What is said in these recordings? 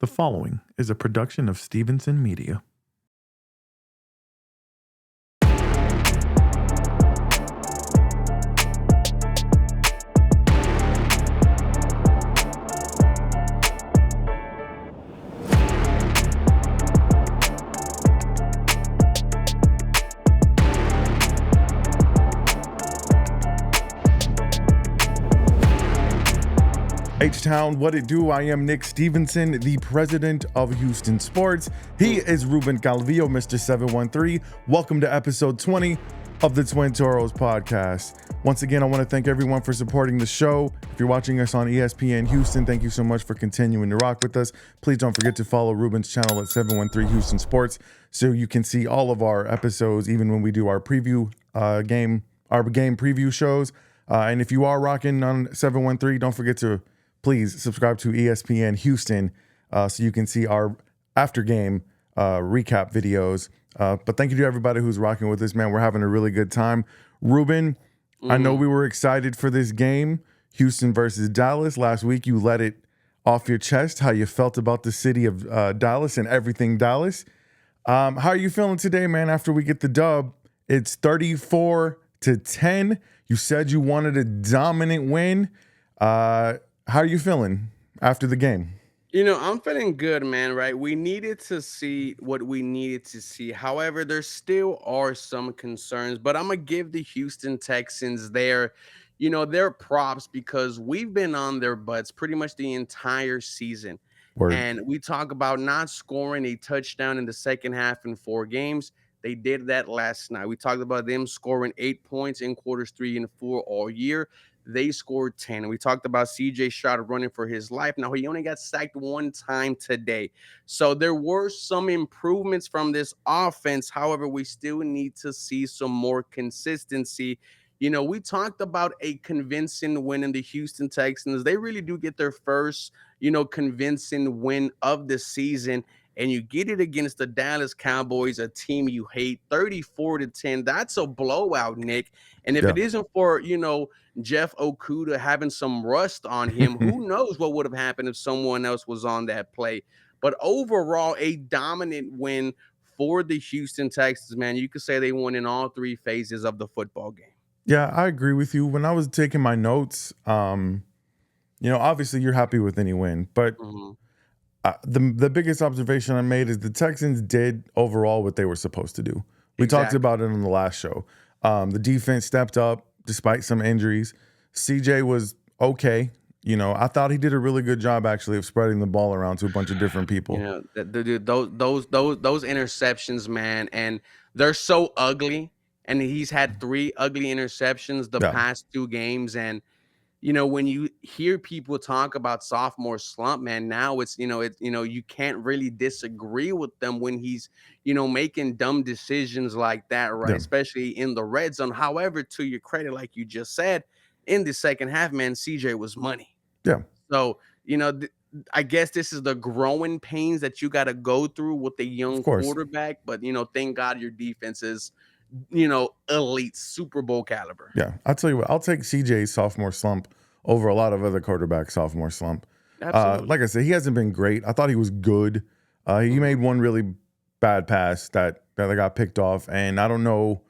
The following is a production of Stevenson Media. H-Town, what it do? I am Nick Stevenson, the president of Houston Sports. He is Ruben Calvillo, Mr. 713. Welcome to episode 20 of the Twin Toros Podcast. Once again, I want to thank everyone for supporting the show. If you're watching us on ESPN Houston, thank you so much for continuing to rock with us. Please don't forget to follow Ruben's channel at 713 Houston Sports so you can see all of our episodes, even when we do our game preview shows. And if you are rocking on 713, don't forget to please subscribe to ESPN Houston so you can see our after game recap videos. But thank you to everybody who's rocking with us, man. We're having a really good time. Ruben, I know we were excited for this game, Houston versus Dallas. Last week, you let it off your chest, how you felt about the city of Dallas and everything Dallas. How are you feeling today, man, after we get the dub? It's 34-10. You said you wanted a dominant win. How are you feeling after the game? You know, I'm feeling good, man, right? We needed to see what we needed to see. However, there still are some concerns, but I'm going to give the Houston Texans their props because we've been on their butts pretty much the entire season. Word. And we talk about not scoring a touchdown in the second half in 4 games. They did that last night. We talked about them scoring 8 points in quarters 3 and 4 all year. They scored 10. We talked about CJ Stroud running for his life. Now, he only got sacked 1 time today. So there were some improvements from this offense. However, we still need to see some more consistency. You know, we talked about a convincing win in the Houston Texans. They really do get their first, convincing win of the season. And you get it against the Dallas Cowboys, a team you hate, 34-10. That's a blowout, Nick. And if it isn't for, Jeff Okudah having some rust on him, who knows what would have happened if someone else was on that play. But overall, a dominant win for the Houston Texans, man. You could say they won in all 3 phases of the football game. Yeah, I agree with you. When I was taking my notes, obviously you're happy with any win, but the biggest observation I made is the Texans did overall what they were supposed to do. We talked about it on the last show. The defense stepped up despite some injuries. CJ was okay. I thought he did a really good job actually of spreading the ball around to a bunch of different people. Dude, those interceptions, man, and they're so ugly. And he's had 3 ugly interceptions the past 2 games. And when you hear people talk about sophomore slump, man, now it's you can't really disagree with them when he's making dumb decisions like that, right? Especially in the red zone. However, to your credit, like you just said, in the second half, man, CJ was money. Yeah. So I guess this is the growing pains that you got to go through with a young quarterback. But thank God your defense is elite Super Bowl caliber. Yeah, I'll tell you what, I'll take CJ's sophomore slump over a lot of other quarterbacks' sophomore slump. Absolutely. Like I said, he hasn't been great. I thought he was good. He made one really bad pass that got picked off, and I don't know,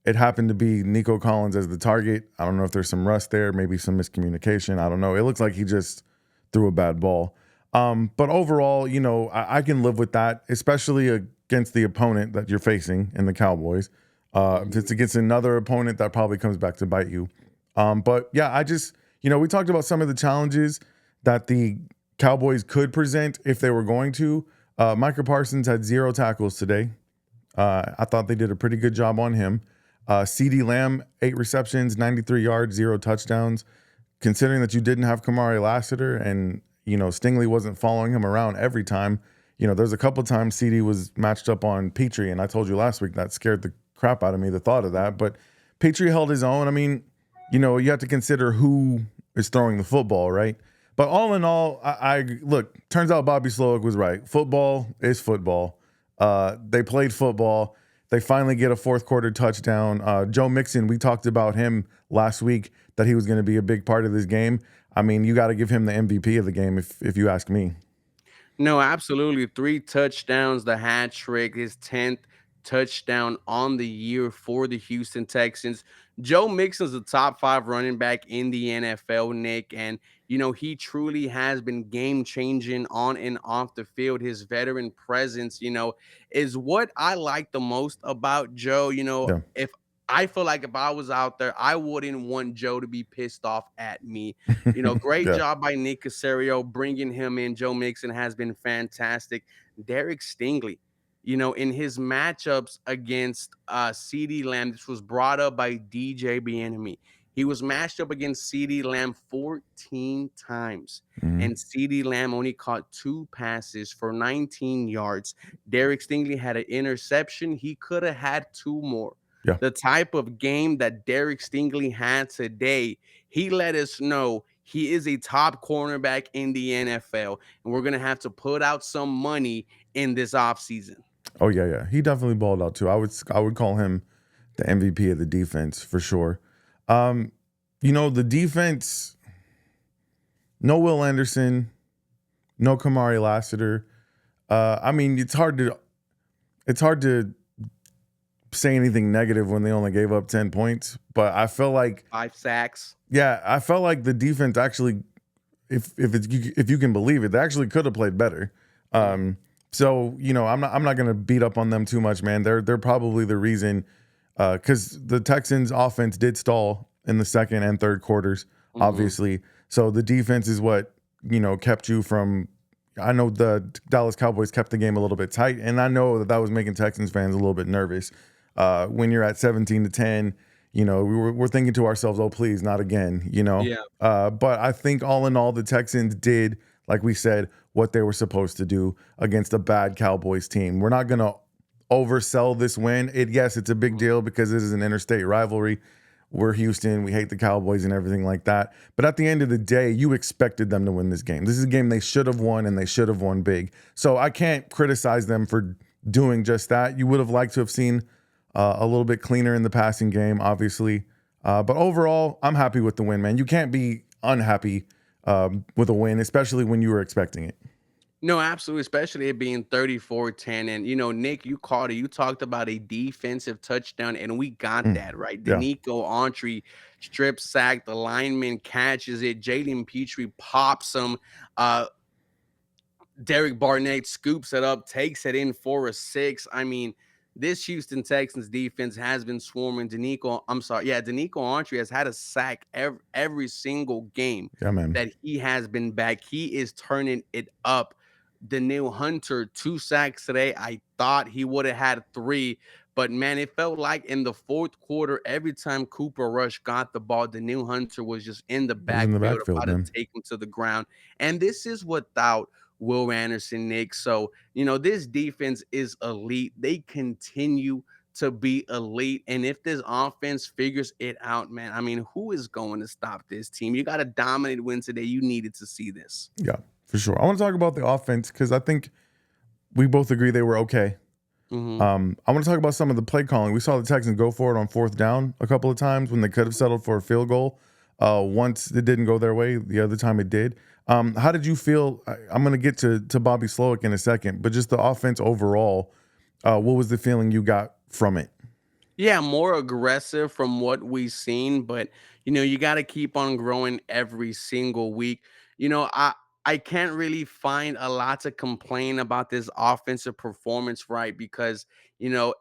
it happened to be Nico Collins as the target. I don't know if there's some rust there, maybe some miscommunication. I don't know. It looks like he just threw a bad ball. But overall, I can live with that, especially against the opponent that you're facing in the Cowboys. It's against another opponent that probably comes back to bite you. But yeah, I just, we talked about some of the challenges that the Cowboys could present if they were going to. Micah Parsons had 0 tackles today. I thought they did a pretty good job on him. CeeDee Lamb, 8 receptions, 93 yards, 0 touchdowns. Considering that you didn't have Kamari Lassiter and, Stingley wasn't following him around every time. There's a couple times CeeDee was matched up on Petrie, and I told you last week that scared the crap out of me, the thought of that. But Petrie held his own. I mean, you have to consider who is throwing the football, right? But all in all, I look, turns out Bobby Slowick was right. Football is football. They played football. They finally get a 4th quarter touchdown. Joe Mixon, we talked about him last week, that he was going to be a big part of this game. I mean, you got to give him the MVP of the game if you ask me. No, absolutely. 3 touchdowns, the hat trick, his 10th touchdown on the year for the Houston Texans. Joe Mixon's the top 5 running back in the NFL, Nick, and he truly has been game changing on and off the field. His veteran presence, is what I like the most about Joe. Yeah. If I feel like if I was out there, I wouldn't want Joe to be pissed off at me. Great Yeah. job by Nick Casario bringing him in. Joe Mixon has been fantastic. Derek Stingley, in his matchups against CD Lamb, this was brought up by DJ Bieniemy. He was matched up against CD Lamb 14 times, Mhm. and CD Lamb only caught 2 passes for 19 yards. Derek Stingley had an interception. He could have had 2 more. Yeah. The type of game that Derek Stingley had today, he let us know he is a top cornerback in the NFL, and we're going to have to put out some money in this offseason. Oh yeah, yeah. He definitely balled out too. I would call him the MVP of the defense for sure. Um, the defense, no Will Anderson, no Kamari Lassiter. I mean, it's hard to say anything negative when they only gave up 10 points, but I felt like 5 sacks. yeah, I felt like the defense actually, if you can believe it, they actually could have played better. Um, so I'm not gonna beat up on them too much, man. They're probably the reason, because the Texans offense did stall in the second and third quarters, Mhm. obviously. So the defense is what kept you from. I know the Dallas Cowboys kept the game a little bit tight, and I know that was making Texans fans a little bit nervous. When you're at 17-10, we're thinking to ourselves, "Oh, please, not again." Yeah. But I think all in all, the Texans did, like we said, what they were supposed to do against a bad Cowboys team. We're not gonna oversell this win. Yes, it's a big Mhm. deal because this is an interstate rivalry. We're Houston. We hate the Cowboys and everything like that. But at the end of the day, you expected them to win this game. This is a game they should have won, and they should have won big. So I can't criticize them for doing just that. You would have liked to have seen a little bit cleaner in the passing game, obviously. But overall, I'm happy with the win, man. You can't be unhappy with a win, especially when you were expecting it. No, absolutely, especially it being 34-10. And, Nick, you called it. You talked about a defensive touchdown, and we got Mm, that, right? yeah, Danico Autry strip sack, the lineman catches it. Jalen Petrie pops him. Uh, Derek Barnett scoops it up, takes it in for a 6. I mean, this Houston Texans defense has been swarming. Danico Autry has had a sack every single game yeah, man. that he has been back. He is turning it up. Daniil Hunter, 2 sacks today. I thought he would have had 3, but man, it felt like in the fourth quarter, every time Cooper Rush got the ball, Daniil Hunter was just in the It was in the backfield backfield, about to man. take him to the ground. And this is without Will Anderson, Nick. So, this defense is elite. They continue to be elite. And if this offense figures it out, man, I mean, who is going to stop this team? You got a dominant win today. You needed to see this. Yeah, for sure. I want to talk about the offense because I think we both agree they were okay. Hmm. I want to talk about some of the play calling. We saw the Texans go for it on fourth down a couple of times when they could have settled for a field goal. Once it didn't go their way, the other time it did. How did you feel? I'm going to get to Bobby Slowick in a second, but just the offense overall, what was the feeling you got from it? Yeah, more aggressive from what we've seen, but you got to keep on growing every single week. I can't really find a lot to complain about this offensive performance, right? Because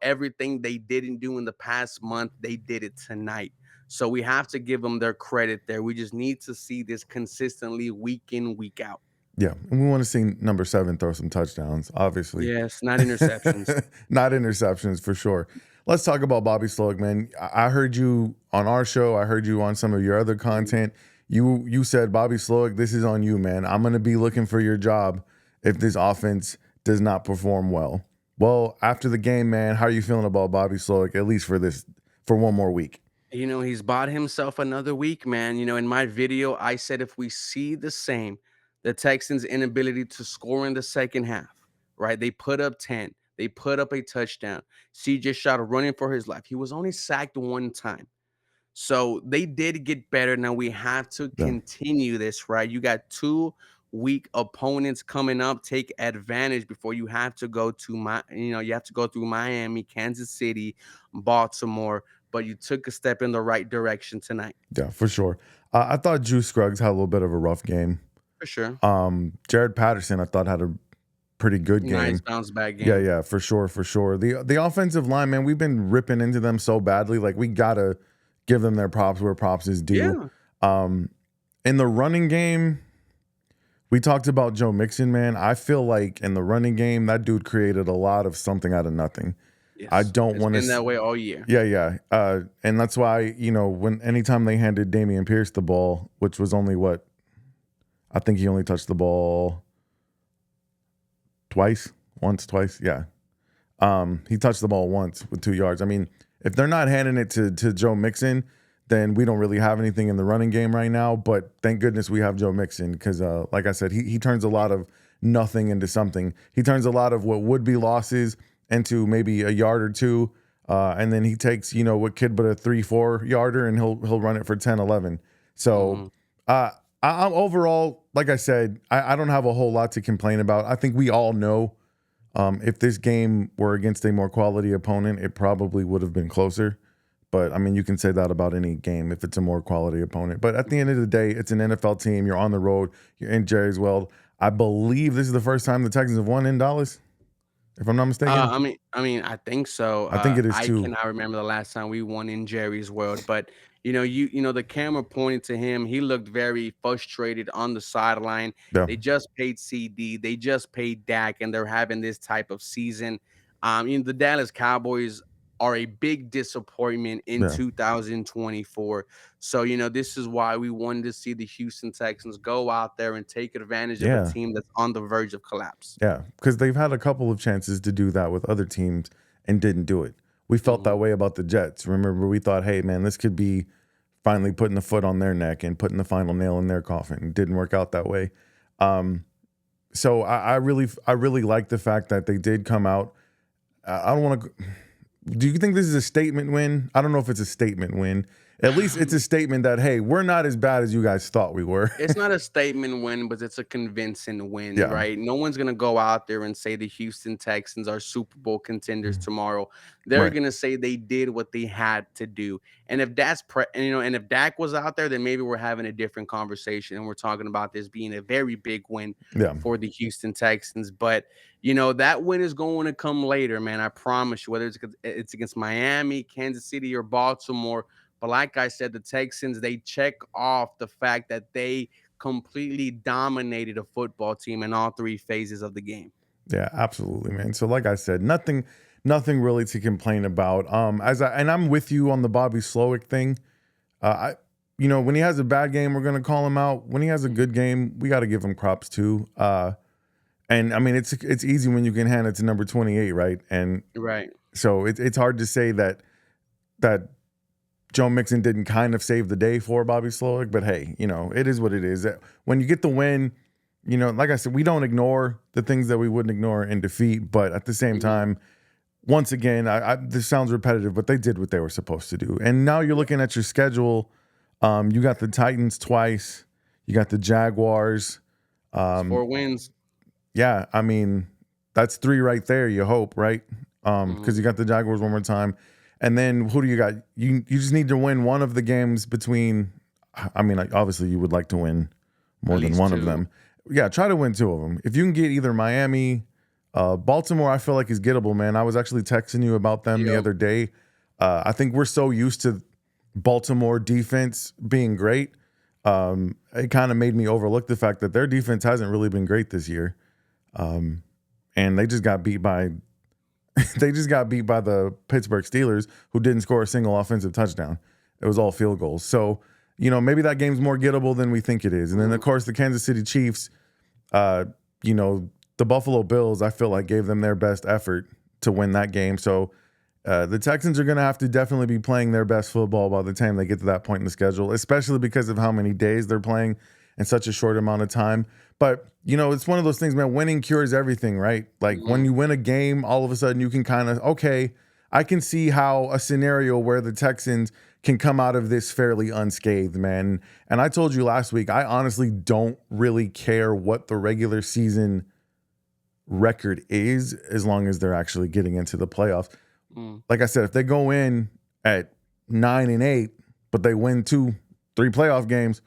everything they didn't do in the past month, they did it tonight. So we have to give them their credit there. We just need to see this consistently week in, week out. Yeah, and we want to see number 7 throw some touchdowns, obviously. Yes, not interceptions. Not interceptions for sure. Let's talk about Bobby Slowick, man. I heard you on our show. I heard you on some of your other content. You said, Bobby Slowick, this is on you, man. I'm going to be looking for your job if this offense does not perform well. Well, after the game, man, how are you feeling about Bobby Slowick, at least for one more week? He's bought himself another week, man. In my video, I said if we see the same, the Texans' inability to score in the second half, right? They put up 10, they put up a touchdown. CJ Stroud running for his life. He was only sacked 1 time. So they did get better. Now we have to Yeah. continue this, right? You got 2 weak opponents coming up. Take advantage before you have to go to you have to go through Miami, Kansas City, Baltimore. But you took a step in the right direction tonight. Yeah, for sure. I thought Juice Scruggs had a little bit of a rough game. For sure. Jared Patterson, I thought, had a pretty good Nice game. bounce back game. Yeah, for sure. The offensive line, man, we've been ripping into them so badly. Like, we gotta give them their props where props is due. Yeah. In the running game, we talked about Joe Mixon, man. I feel like in the running game, that dude created a lot of something out of nothing. Yes. I don't want to. It's been that way all year. Yeah. And that's why, anytime they handed Dameon Pierce the ball, which was only what, I think he only touched the ball twice. Yeah. He touched the ball once with 2 yards. I mean, if they're not handing it to Joe Mixon, then we don't really have anything in the running game right now. But thank goodness we have Joe Mixon because, like I said, he turns a lot of nothing into something. He turns a lot of what would be losses into maybe a yard or two. And then he takes, what could but a 3-4 yarder and he'll run it for 10, 11. So I'm overall, like I said, I don't have a whole lot to complain about. I think we all know if this game were against a more quality opponent, it probably would have been closer. But, I mean, you can say that about any game if it's a more quality opponent. But at the end of the day, it's an NFL team. You're on the road. You're in Jerry's World. I believe this is the first time the Texans have won in Dallas, if I'm not mistaken. I think so. I think it is too. I cannot remember the last time we won in Jerry's World, but the camera pointed to him. He looked very frustrated on the sideline. Yeah. They just paid CD, they just paid Dak, and they're having this type of season. The Dallas Cowboys are a big disappointment in 2024. So, this is why we wanted to see the Houston Texans go out there and take advantage of a team that's on the verge of collapse. Yeah, because they've had a couple of chances to do that with other teams and didn't do it. We felt that way about the Jets. Remember, we thought, hey, man, this could be finally putting the foot on their neck and putting the final nail in their coffin. It didn't work out that way. So I really like the fact that they did come out. I don't want to... Do you think this is a statement win? I don't know if it's a statement win. At least it's a statement that, hey, we're not as bad as you guys thought we were. It's not a statement win, but it's a convincing win, right? No one's going to go out there and say the Houston Texans are Super Bowl contenders tomorrow. They're going to say they did what they had to do. And if and if Dak was out there, then maybe we're having a different conversation and we're talking about this being a very big win for the Houston Texans. But that win is going to come later, man. I promise you, whether it's against Miami, Kansas City, or Baltimore. But like I said, the Texans, they check off the fact that they completely dominated a football team in all three phases of the game. Yeah, absolutely, man. So like I said, nothing really to complain about. And I'm with you on the Bobby Slowick thing. When he has a bad game, we're going to call him out. When he has a good game, we got to give him props too. And I mean, it's easy when you can hand it to number 28, right? And so it's hard to say that Joe Mixon didn't kind of save the day for Bobby Slowick, but hey, it is what it is. When you get the win, like I said, we don't ignore the things that we wouldn't ignore in defeat, but at the same time, once again, this sounds repetitive, but they did what they were supposed to do. And now you're looking at your schedule. You got the Titans twice. You got the Jaguars. 4 wins. Yeah, I mean, that's 3 right there, you hope, right? Because you got the Jaguars one more time. And then who do you got? You just need to win one of the games between. I mean, obviously you would like to win more than one of them. Yeah, try to win 2 of them. If you can get either Miami, Baltimore, I feel like is gettable, man. I was actually texting you about them the other day. I think we're so used to Baltimore defense being great. It kind of made me overlook the fact that their defense hasn't really been great this year. And they just got beat by the Pittsburgh Steelers, who didn't score a single offensive touchdown. It was all field goals. So, maybe that game's more gettable than we think it is. And then, of course, the Kansas City Chiefs, the Buffalo Bills, I feel like gave them their best effort to win that game. So the Texans are going to have to definitely be playing their best football by the time they get to that point in the schedule, especially because of how many days they're playing in such a short amount of time. But, it's one of those things, man, winning cures everything, right? Like when you win a game, all of a sudden you can kind of, okay, I can see how a scenario where the Texans can come out of this fairly unscathed, man. And I told you last week, I honestly don't really care what the regular season record is as long as they're actually getting into the playoffs. Like I said, if they go in at 9-8, but they win 2-3 playoff games,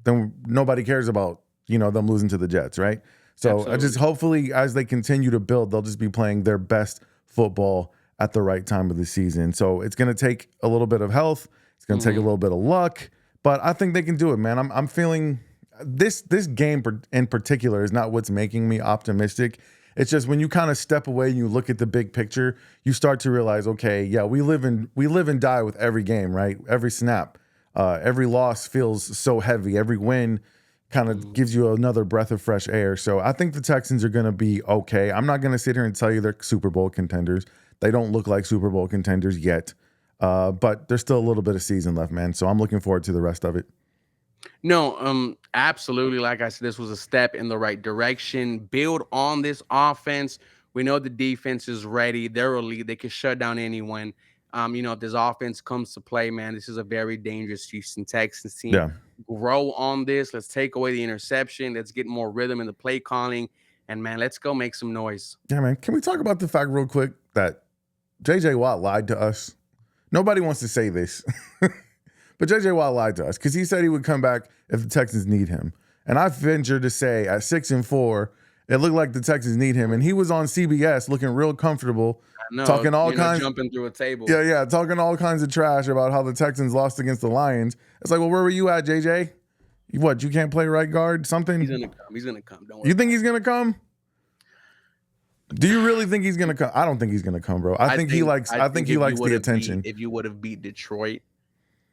then nobody cares about, them losing to the Jets, right? So Absolutely. I just hopefully as they continue to build, they'll just be playing their best football at the right time of the season. So it's going to take a little bit of health. It's going to take a little bit of luck, but I think they can do it, man. I'm feeling this game in particular is not what's making me optimistic. It's just when you kind of step away and you look at the big picture, you start to realize, okay, yeah, we live and die with every game, right? Every snap, every loss feels so heavy. Every win kind of gives you another breath of fresh air. So I think the Texans are going to be okay. I'm not going to sit here and tell you they're Super Bowl contenders. They don't look like Super Bowl contenders yet, but there's still a little bit of season left, man. So I'm looking forward to the rest of it. No, absolutely. Like I said, this was a step in the right direction. Build on this offense. We know the defense is ready. They're elite. They can shut down anyone. If this offense comes to play, man, this is a very dangerous Houston Texans team. Yeah. Grow on this. Let's take away the interception. Let's get more rhythm in the play calling. And, man, let's go make some noise. Yeah, man. Can we talk about the fact real quick that J.J. Watt lied to us? Nobody wants to say this. But J.J. Watt lied to us because he said he would come back if the Texans need him. And I venture to say at 6-4, it looked like the Texans need him. And he was on CBS looking real comfortable, talking all kinds, jumping through a table. Yeah, talking all kinds of trash about how the Texans lost against the Lions. It's like, well, where were you at, JJ? You can't play right guard? Something? He's gonna come. Don't worry. You think he's gonna come? Do you really think he's gonna come? I don't think he's gonna come, bro. I think he likes the attention. If you would have beat Detroit,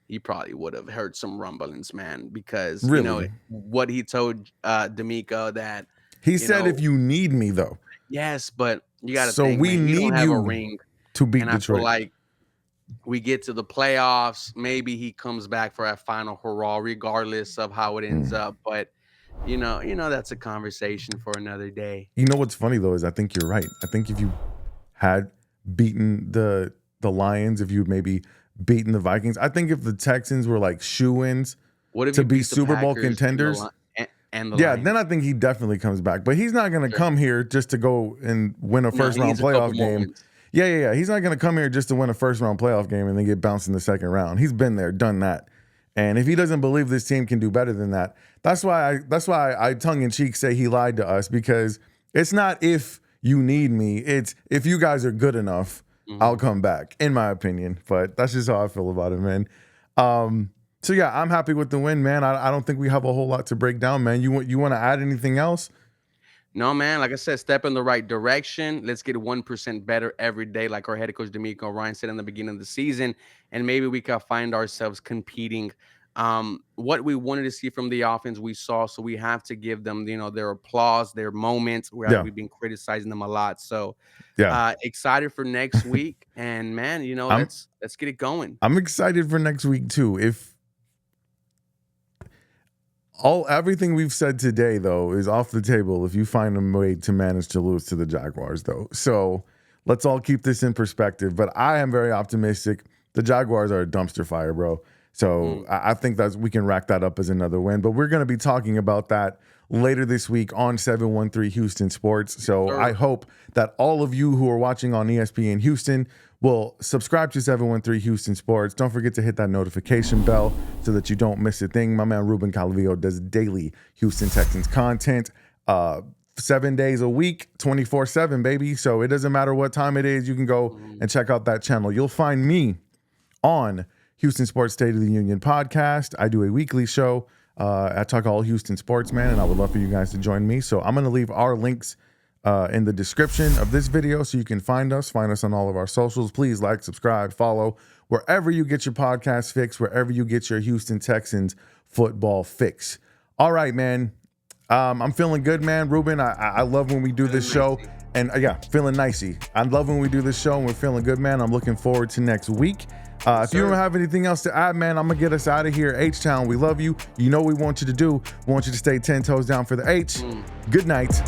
he probably would have heard some rumblings, man, because Really? what he told D'Amico that He said, if you need me, though. Yes, but you got to So think, we man, need don't have you a ring, to beat and Detroit. I feel like we get to the playoffs, maybe he comes back for a final hurrah, regardless of how it ends up. But that's a conversation for another day. You know what's funny though is I think you're right. I think if you had beaten the Lions, if you maybe beaten the Vikings, I think if the Texans were like shoo-ins to be Super Bowl contenders, and the Lions. Then I think he definitely comes back. But he's not going to come here just to go and win a first round playoff game. Moments. Yeah. He's not going to come here just to win a first round playoff game and then get bounced in the second round. He's been there, done that. And if he doesn't believe this team can do better than that, that's why I tongue in cheek say he lied to us, because it's not if you need me, it's if you guys are good enough, I'll come back, in my opinion. But that's just how I feel about it, man. So yeah, I'm happy with the win, man. I don't think we have a whole lot to break down, man. You want to add anything else? No, man. Like I said, step in the right direction. Let's get 1% better every day, like our head coach D'Amico Ryan said in the beginning of the season, and maybe we can find ourselves competing. What we wanted to see from the offense, we saw, so we have to give them, their applause, their moments. We've been criticizing them a lot, so excited for next week. And man, let's get it going. I'm excited for next week too. If everything we've said today, though, is off the table if you find a way to manage to lose to the Jaguars, though. So let's all keep this in perspective. But I am very optimistic. The Jaguars are a dumpster fire, bro. So I think that we can rack that up as another win. But we're going to be talking about that later this week on 713 Houston Sports. So I hope that all of you who are watching on ESPN Houston will subscribe to 713 Houston Sports. Don't forget to hit that notification bell so that you don't miss a thing. My man Ruben Calavio does daily Houston Texans content 7 days a week, 24/7, baby. So it doesn't matter what time it is. You can go and check out that channel. You'll find me on Houston Sports State of the Union podcast. I do a weekly show. I talk all Houston sports, man, and I would love for you guys to join me. So I'm going to leave our links in the description of this video so you can find us on all of our socials. Please like, subscribe, follow wherever you get your podcast fix, wherever you get your Houston Texans football fix. All right, man. I'm feeling good, man. Ruben, I love when we do this show. And feeling nicey. I love when we do this show and we're feeling good, man. I'm looking forward to next week. If you don't have anything else to add, man, I'm going to get us out of here. H-Town, we love you. You know what we want you to do. We want you to stay 10 toes down for the H. Good night.